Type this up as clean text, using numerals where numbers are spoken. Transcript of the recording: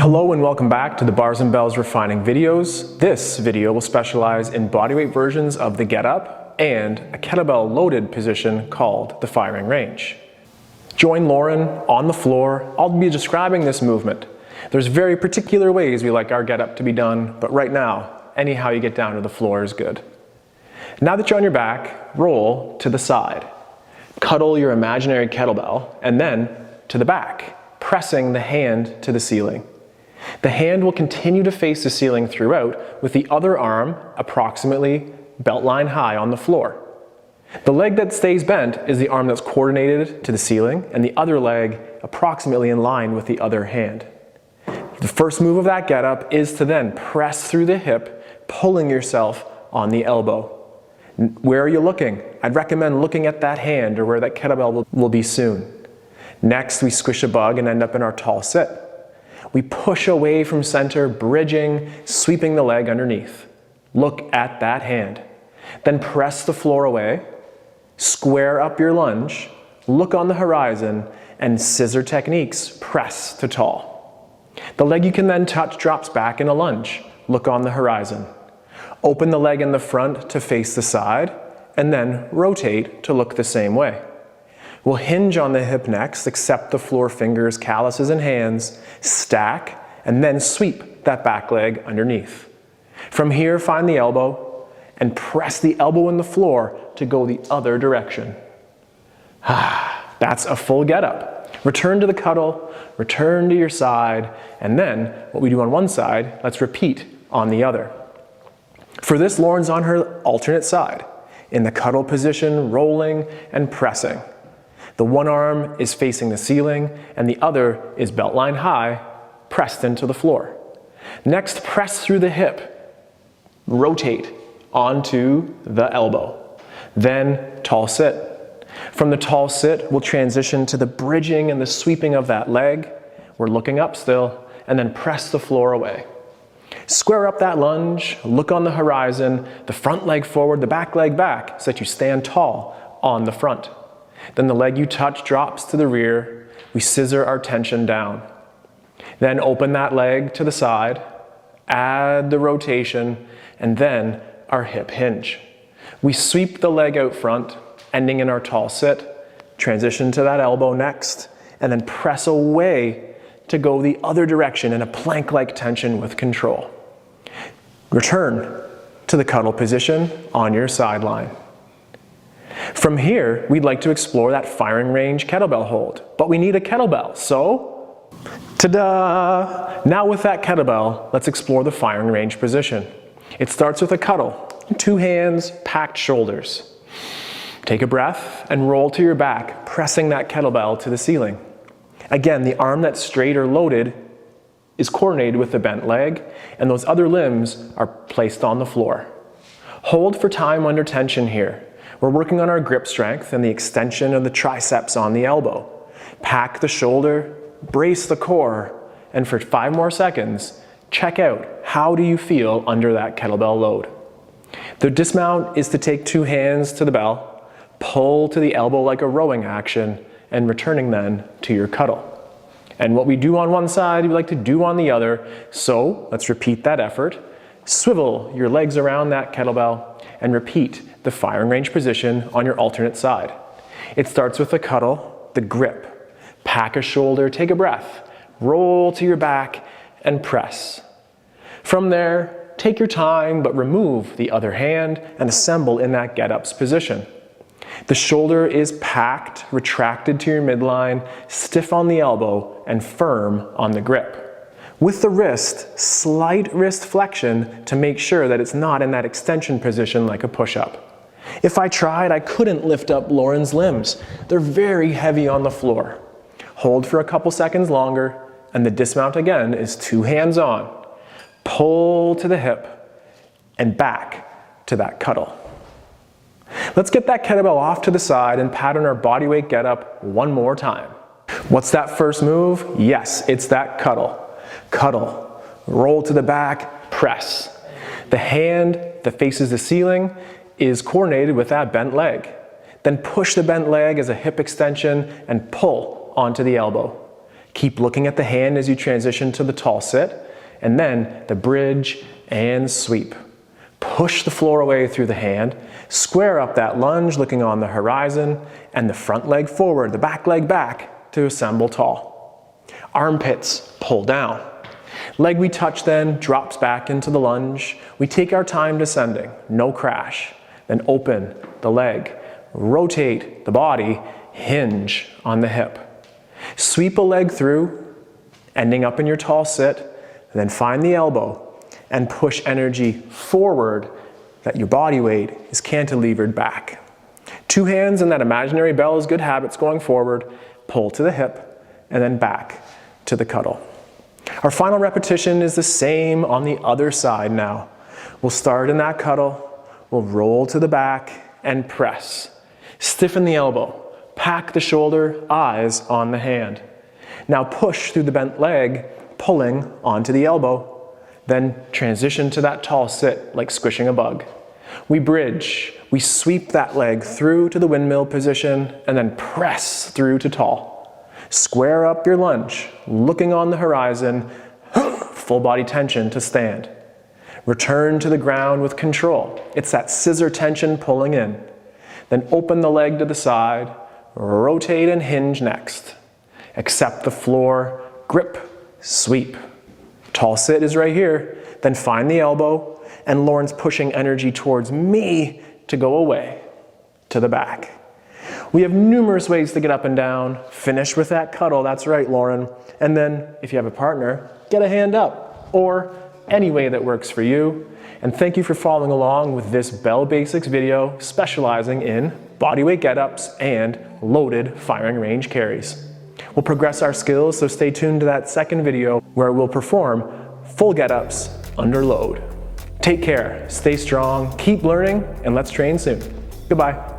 Hello and welcome back to the Bars and Bells Refining videos. This video will specialize in bodyweight versions of the get up and a kettlebell loaded position called the firing range. Join Lauren on the floor. I'll be describing this movement. There's very particular ways we like our get up to be done, but right now, anyhow you get down to the floor is good. Now that you're on your back, roll to the side. Cuddle your imaginary kettlebell and then to the back, pressing the hand to the ceiling. The hand will continue to face the ceiling throughout, with the other arm approximately belt line high on the floor. The leg that stays bent is the arm that's coordinated to the ceiling, and the other leg approximately in line with the other hand. The first move of that get up is to then press through the hip, pulling yourself on the elbow. Where are you looking? I'd recommend looking at that hand or where that kettlebell will be soon. Next, we squish a bug and end up in our tall sit. We push away from center, bridging, sweeping the leg underneath. Look at that hand. Then press the floor away, square up your lunge, look on the horizon, and scissor techniques, press to tall. The leg you can then touch drops back in a lunge. Look on the horizon. Open the leg in the front to face the side, and then rotate to look the same way. We'll hinge on the hip next, accept the floor fingers, calluses, and hands, stack, and then sweep that back leg underneath. From here, find the elbow and press the elbow in the floor to go the other direction. That's a full get up. Return to the cuddle, return to your side, and then what we do on one side, let's repeat on the other. For this, Lauren's on her alternate side, in the cuddle position, rolling and pressing. The one arm is facing the ceiling and the other is belt line high, pressed into the floor. Next, press through the hip, rotate onto the elbow. Then tall sit. From the tall sit, we'll transition to the bridging and the sweeping of that leg. We're looking up still, and then press the floor away. Square up that lunge, look on the horizon, the front leg forward, the back leg back, so that you stand tall on the front. Then the leg you touch drops to the rear. We scissor our tension down. Then open that leg to the side, add the rotation, and then our hip hinge. We sweep the leg out front, ending in our tall sit, transition to that elbow next, and then press away to go the other direction in a plank-like tension with control. Return to the cuddle position on your sideline. From here, we'd like to explore that firing range kettlebell hold, but we need a kettlebell, so ta-da! Now with that kettlebell, let's explore the firing range position. It starts with a cuddle, 2 hands, packed shoulders. Take a breath and roll to your back, pressing that kettlebell to the ceiling. Again, the arm that's straight or loaded is coordinated with the bent leg, and those other limbs are placed on the floor. Hold for time under tension here. We're working on our grip strength and the extension of the triceps on the elbow. Pack the shoulder, brace the core, and for 5 more seconds, check out how do you feel under that kettlebell load. The dismount is to take 2 hands to the bell, pull to the elbow like a rowing action, and returning then to your cuddle. And what we do on one side, we like to do on the other, so let's repeat that effort. Swivel your legs around that kettlebell and repeat the firing range position on your alternate side. It starts with the cuddle, the grip. Pack a shoulder, take a breath, roll to your back, and press. From there, take your time, but remove the other hand and assemble in that get-ups position. The shoulder is packed, retracted to your midline, stiff on the elbow, and firm on the grip. With the wrist, slight wrist flexion to make sure that it's not in that extension position like a push-up. If I tried, I couldn't lift up Lauren's limbs. They're very heavy on the floor. Hold for a couple seconds longer, and the dismount again is 2 hands on. Pull to the hip, and back to that cuddle. Let's get that kettlebell off to the side and pattern our bodyweight get up one more time. What's that first move? Yes, it's that cuddle. Cuddle, roll to the back, press. The hand that faces the ceiling is coordinated with that bent leg. Then push the bent leg as a hip extension and pull onto the elbow. Keep looking at the hand as you transition to the tall sit, and then the bridge and sweep. Push the floor away through the hand, square up that lunge looking on the horizon, and the front leg forward, the back leg back to assemble tall. Armpits pull down. Leg we touch then drops back into the lunge. We take our time descending, no crash. Then open the leg, rotate the body, hinge on the hip. Sweep a leg through, ending up in your tall sit, then find the elbow and push energy forward that your body weight is cantilevered back. Two hands in that imaginary bell is good habits going forward. Pull to the hip and then back to the cuddle. Our final repetition is the same on the other side now. We'll start in that cuddle, we'll roll to the back and press. Stiffen the elbow, pack the shoulder, eyes on the hand. Now push through the bent leg, pulling onto the elbow. Then transition to that tall sit like squishing a bug. We bridge, we sweep that leg through to the windmill position and then press through to tall. Square up your lunge, looking on the horizon, full body tension to stand. Return to the ground with control. It's that scissor tension pulling in. Then open the leg to the side, rotate and hinge next. Accept the floor, grip, sweep. Tall sit is right here. Then find the elbow, and Lauren's pushing energy towards me to go away, to the back. We have numerous ways to get up and down. Finish with that cuddle, that's right, Lauren. And then, if you have a partner, get a hand up, or any way that works for you. And thank you for following along with this Bell Basics video specializing in bodyweight get-ups and loaded firing range carries. We'll progress our skills, so stay tuned to that second video where we'll perform full get-ups under load. Take care, stay strong, keep learning, and let's train soon. Goodbye.